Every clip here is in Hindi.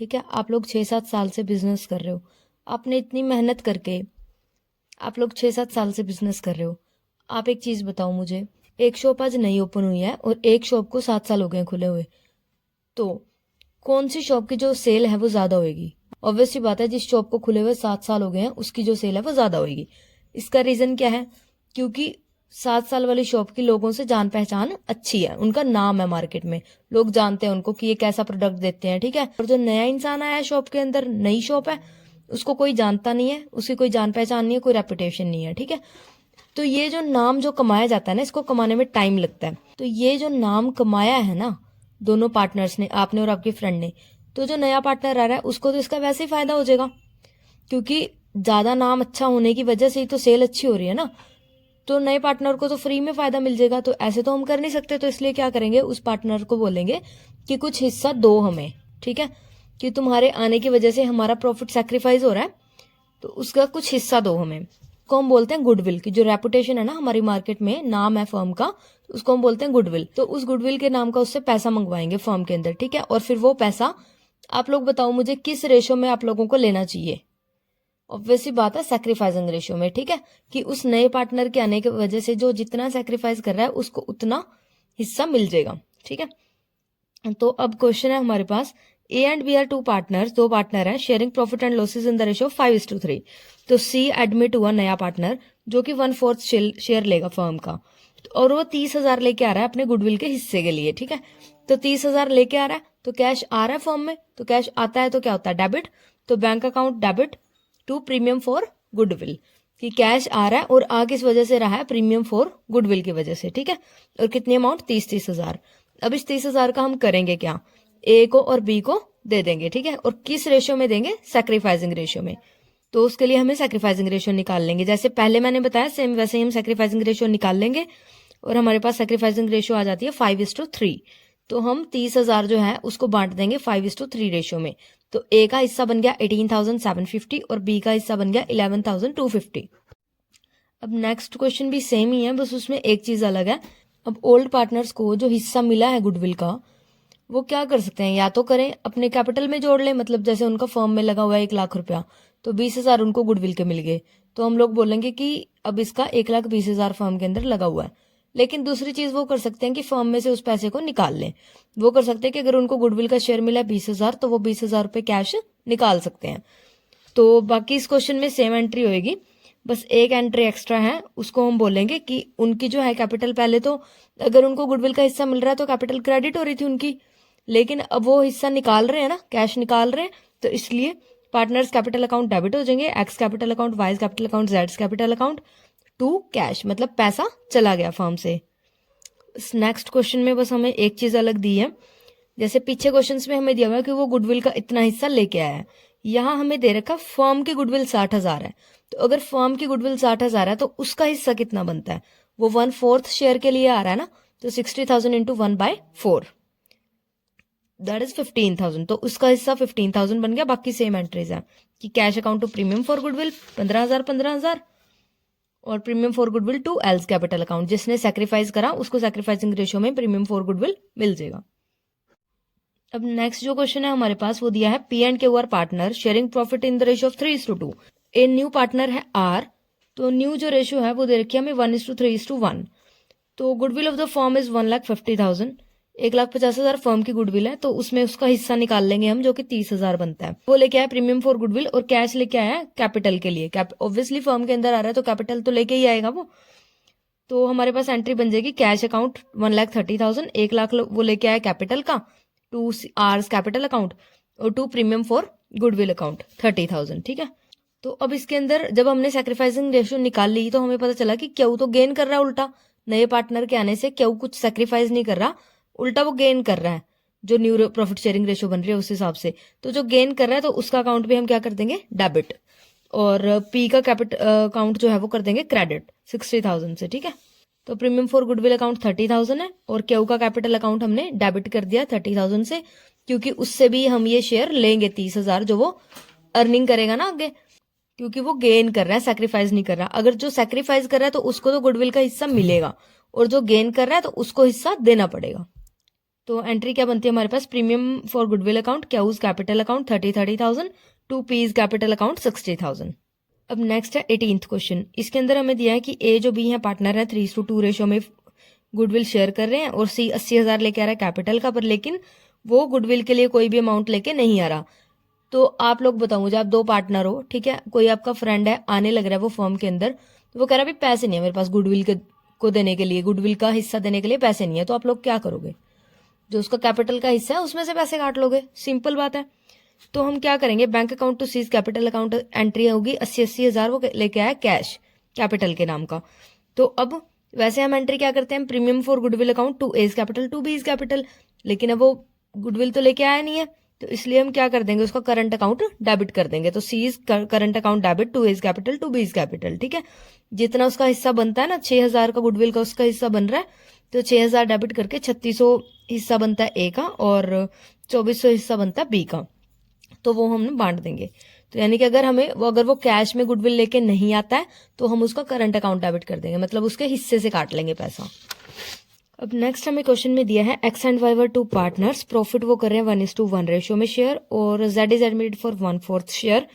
ठीक है, आप लोग 6-7 साल से बिजनेस कर रहे हो, आपने इतनी मेहनत करके आप लोग 6-7 साल से बिजनेस कर रहे हो। आप एक चीज बताओ मुझे, एक शॉप आज नई ओपन हुई है और एक शॉप को 7 साल हो गए खुले हुए, तो कौन सी शॉप की जो सेल है वो ज्यादा होगी? ऑब्वियसली बात है, जिस शॉप को खुले हुए 7 साल हो गए हैं उसकी जो सेल है वो ज्यादा होगी। इसका रीजन क्या है? क्योंकि 7 साल वाली शॉप की लोगों से जान पहचान अच्छी है, उनका नाम है मार्केट में, लोग जानते हैं उनको कि ये कैसा प्रोडक्ट देते हैं। ठीक है, और जो नया इंसान आया है शॉप के अंदर, नई शॉप है, उसको कोई जानता नहीं है, उसकी कोई जान पहचान नहीं है, कोई रेपुटेशन नहीं है। ठीक है, तो ये जो नाम जो कमाया जाता है ना, इसको कमाने में टाइम लगता है। तो ये जो नाम कमाया है ना दोनों पार्टनर्स ने, आपने और आपके फ्रेंड ने, तो जो नया पार्टनर आ रहा है उसको तो इसका वैसे ही फायदा हो जाएगा, क्योंकि ज्यादा नाम अच्छा होने की वजह से ही तो सेल अच्छी हो रही है ना। तो नए पार्टनर को तो फ्री में फायदा मिल जाएगा। तो ऐसे तो हम कर नहीं सकते, तो इसलिए क्या करेंगे, उस पार्टनर को बोलेंगे कि कुछ हिस्सा दो हमें। ठीक है, कि तुम्हारे आने की वजह से हमारा प्रॉफिट सैक्रिफाइस हो रहा है, तो उसका कुछ हिस्सा दो हमें। को हम बोलते हैं गुडविल, की जो रेपुटेशन है ना हमारी मार्केट में, नाम है फर्म का, उसको हम बोलते हैं गुडविल। तो उस गुडविल के नाम का उससे पैसा मंगवाएंगे फर्म के अंदर। ठीक है, और फिर वो पैसा आप लोग बताओ मुझे किस रेशो में आप लोगों को लेना चाहिए? ऑब्वियसली बात है, सैक्रिफाइसिंग रेशियो में। ठीक है, कि उस नए पार्टनर के आने की वजह से जो जितना सैक्रिफाइस कर रहा है उसको उतना हिस्सा मिल जाएगा। ठीक है, तो अब क्वेश्चन है हमारे पास, A and B are two partners, दो पार्टनर हैं, sharing profit and losses in the ratio 5:3। तो सी एडमिट हुआ नया पार्टनर जो कि 1/4 शेयर लेगा फर्म का, और वो 30,000 लेके आ रहा है अपने गुडविल के हिस्से के लिए। ठीक है, तो 30,000 लेके आ रहा है, तो कैश आ रहा है फर्म में, तो कैश आता है तो क्या होता है, डेबिट। तो bank account debit to premium for goodwill, कि कैश आ रहा है और आ किस वजह से रहा है, प्रीमियम फॉर गुडविल की वजह से। ठीक है, और कितनी अमाउंट, 30,000। अब इस 30,000 का हम करेंगे क्या, ए को और बी को दे देंगे। ठीक है, और किस रेशियो में देंगे, सैक्रिफाइसिंग रेशियो में। तो उसके लिए हमें सैक्रिफाइसिंग रेशियो निकाल लेंगे, जैसे पहले मैंने बताया सेम वैसे ही हम सैक्रिफाइसिंग रेशियो निकाल लेंगे, और हमारे पास सैक्रिफाइसिंग रेशियो आ जाती है 5:3। तो हम 30,000 जो है उसको बांट देंगे 5:3 रेशियो में। तो ए का हिस्सा बन गया 18,750 और बी का हिस्सा बन गया 11,250। अब नेक्स्ट क्वेश्चन भी सेम ही है, बस उसमें एक चीज अलग है। अब ओल्ड पार्टनर्स को जो हिस्सा मिला है गुडविल का, वो क्या कर सकते हैं, या तो करें अपने कैपिटल में जोड़ लें, मतलब जैसे उनका फर्म में लगा हुआ है 1,00,000 रुपया, तो 20,000 उनको गुडविल के मिल गए, तो हम लोग बोलेंगे कि अब इसका 1,20,000 फर्म के अंदर लगा हुआ है। लेकिन दूसरी चीज वो कर सकते हैं कि फर्म में से उस पैसे को निकाल लें। वो कर सकते हैं कि अगर उनको गुडविल का शेयर मिला है 20,000, तो वो 20,000 रुपये कैश निकाल सकते हैं। तो बाकी इस क्वेश्चन में सेम एंट्री होएगी, बस एक एंट्री एक्स्ट्रा है, उसको हम बोलेंगे कि उनकी जो है कैपिटल, पहले तो अगर उनको गुडविल का हिस्सा मिल रहा है तो कैपिटल क्रेडिट हो रही थी उनकी, लेकिन अब वो हिस्सा निकाल रहे हैं ना, कैश निकाल रहे हैं, तो इसलिए पार्टनर्स कैपिटल अकाउंट डेबिट हो जाएंगे, X capital account, Y capital account, Z capital account to cash, मतलब पैसा चला गया फर्म से। नेक्स्ट क्वेश्चन में बस हमें एक चीज अलग दी है, जैसे पीछे क्वेश्चंस में हमें दिया हुआ है कि वो गुडविल का इतना हिस्सा लेके आया है, यहाँ हमें दे रखा फर्म की गुडविल 60,000 है। तो अगर फर्म की गुडविल 60,000 है तो उसका हिस्सा कितना बनता है, वो 1/4 शेयर के लिए आ रहा है ना, तो 60,000 इंटू 1/4 दैट इज 15,000। तो उसका हिस्सा 15,000 बन गया। बाकी सेम एंट्रीज है कि cash account to premium for goodwill 15,000 और premium for goodwill to else capital account, जिसने सैक्रिफाइस करा उसको सैक्रिफाइसिंग रेशियो में प्रीमियम फॉर गुडविल मिल जाएगा। अब नेक्स्ट जो क्वेश्चन है हमारे पास वो दिया है, P and Q R partner sharing profit in the ratio of 3:2। A new partner है आर, तो न्यू जो रेशियो है वो दे रखी है हमें 1:3:1। तो goodwill of the firm is 1,50,000, 1,50,000 firm की गुडविल है, तो उसमें उसका हिस्सा निकाल लेंगे हम, जो कि 30,000 बनता है। वो लेके आया प्रीमियम फॉर गुडविल, और कैश लेके आया कैपिटल के लिए। ऑब्वियसली फर्म के अंदर आ रहा है तो कैपिटल तो लेके ही आएगा वो। तो हमारे पास एंट्री बन जाएगी, कैश अकाउंट 1,30,000, 1,00,000 वो लेके आया कैपिटल का, टू आर्स कैपिटल अकाउंट, और to premium for goodwill account 30,000। ठीक है, तो अब इसके अंदर जब हमने सैक्रिफाइसिंग रेशियो निकाल ली तो हमें पता चला कि क्यों तो गेन कर रहा है उल्टा, नए पार्टनर के आने से क्यों कुछ सैक्रिफाइस नहीं कर रहा, उल्टा वो गेन कर रहा है, जो न्यू प्रॉफिट शेयरिंग रेशियो बन रही है उस हिसाब से। तो जो गेन कर रहा है तो उसका अकाउंट भी हम क्या कर देंगे, डेबिट, और पी का कैपिटल अकाउंट जो है वो कर देंगे क्रेडिट 60,000 से। ठीक है, तो प्रीमियम फॉर गुडविल अकाउंट 30,000 है, और क्यू का कैपिटल अकाउंट हमने डेबिट कर दिया 30,000 से, क्योंकि उससे भी हम ये शेयर लेंगे 30,000 जो वो अर्निंग करेगा ना आगे, क्योंकि वो गेन कर रहा है, सैक्रिफाइस नहीं कर रहा। अगर जो सैक्रिफाइस कर रहा है तो उसको तो गुडविल का हिस्सा मिलेगा, और जो गेन कर रहा है तो उसको हिस्सा देना पड़ेगा। तो एंट्री क्या बनती है हमारे पास, premium for goodwill account, Q's capital account 30,000, to P's capital account 60,000। अब नेक्स्ट है 18th क्वेश्चन। इसके अंदर हमें दिया है कि ए जो बी है पार्टनर है 3:2 रेशो में गुडविल शेयर कर रहे हैं और सी 80,000 लेके आ रहा है कैपिटल का, पर लेकिन वो गुडविल के लिए कोई भी अमाउंट लेके नहीं आ रहा। तो आप लोग बताओ मुझे, आप दो पार्टनर हो, ठीक है, कोई आपका फ्रेंड है, आने लग रहा है वो फर्म के अंदर, तो वो कह रहा है भाई पैसे नहीं है मेरे पास गुडविल के को देने के लिए, गुडविल का हिस्सा देने के लिए पैसे नहीं है। तो आप लोग क्या करोगे, जो उसका कैपिटल का हिस्सा है उसमें से पैसे काट लोगे, सिंपल बात है। तो हम क्या करेंगे, bank account to C's capital account entry होगी 80,000 वो लेके आया कैश कैपिटल के नाम का। तो अब वैसे हम एंट्री क्या करते हैं, premium for goodwill account to A's capital to B's capital, लेकिन अब वो गुडविल तो लेके आया नहीं है, तो इसलिए हम क्या कर देंगे, उसका करंट अकाउंट डेबिट कर देंगे। तो C's current account debit to A's capital to B's capital, ठीक है। जितना उसका हिस्सा बनता है ना, 6,000 का गुडविल का उसका हिस्सा बन रहा है, तो 6,000 डेबिट करके 3600 हिस्सा बनता है ए का और 2400 हिस्सा बनता है बी का, तो वो हम बांट देंगे। तो यानी कि अगर वो कैश में गुडविल लेके नहीं आता है तो हम उसका करंट अकाउंट डेबिट कर देंगे, मतलब उसके हिस्से से काट लेंगे पैसा। अब नेक्स्ट हमें क्वेश्चन में दिया है X and Y were two partners, profit वो कर रहे हैं 1:1 रेशियो में शेयर और Z is admitted for 1/4 share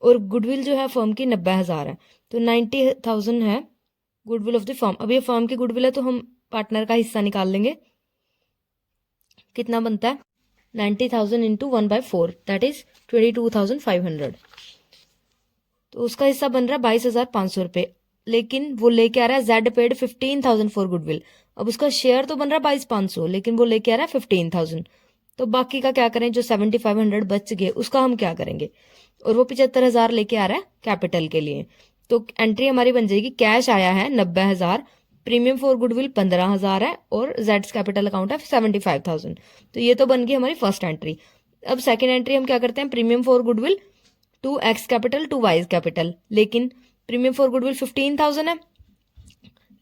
और गुडविल जो है फर्म की 90,000 है, तो 90,000 है गुडविल ऑफ द फर्म। अब ये फर्म की गुडविल है तो हम पार्टनर का हिस्सा निकाल लेंगे, कितना बनता है 90,000 इंटू 1/4 दैट इज 22,500, तो उसका हिस्सा बन रहा है 22,500 रुपये, लेकिन वो लेके आ रहा है जेड पेड 15,000 फॉर गुडविल। अब उसका शेयर तो बन रहा है 22,500, लेकिन वो लेके आ रहा है 15,000, तो बाकी का क्या करें, जो 7,500 बच गए उसका हम क्या करेंगे, और वो 75,000 लेके आ रहा है कैपिटल के लिए। तो एंट्री हमारी बन जाएगी, कैश आया है 90,000, प्रीमियम फॉर गुडविल 15,000 है और जेड्स कैपिटल अकाउंट है 75,000, तो ये तो बन गई हमारी फर्स्ट एंट्री। अब सेकेंड एंट्री हम क्या करते हैं, premium for goodwill to X capital to Y capital, लेकिन प्रीमियम फॉर गुडविल 15,000 है,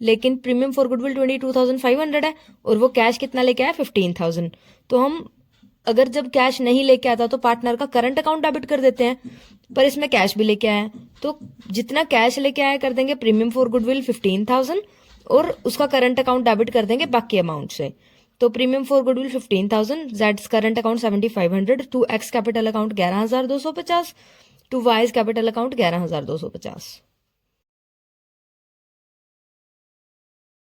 लेकिन प्रीमियम फॉर गुडविल 22,500 है और वो कैश कितना लेके आया 15,000। तो हम अगर जब कैश नहीं लेके आता तो पार्टनर का करंट अकाउंट डेबिट कर देते हैं, पर इसमें कैश भी लेके आया, तो जितना कैश लेके आया कर देंगे प्रीमियम फॉर गुडविल 15,000 और उसका करंट अकाउंट डेबिट कर देंगे बाकी अमाउंट से। तो प्रीमियम फॉर गुडविल 15,000, जेड्स current account 7,500, to X capital account 11,250, to Y's capital account 11,250।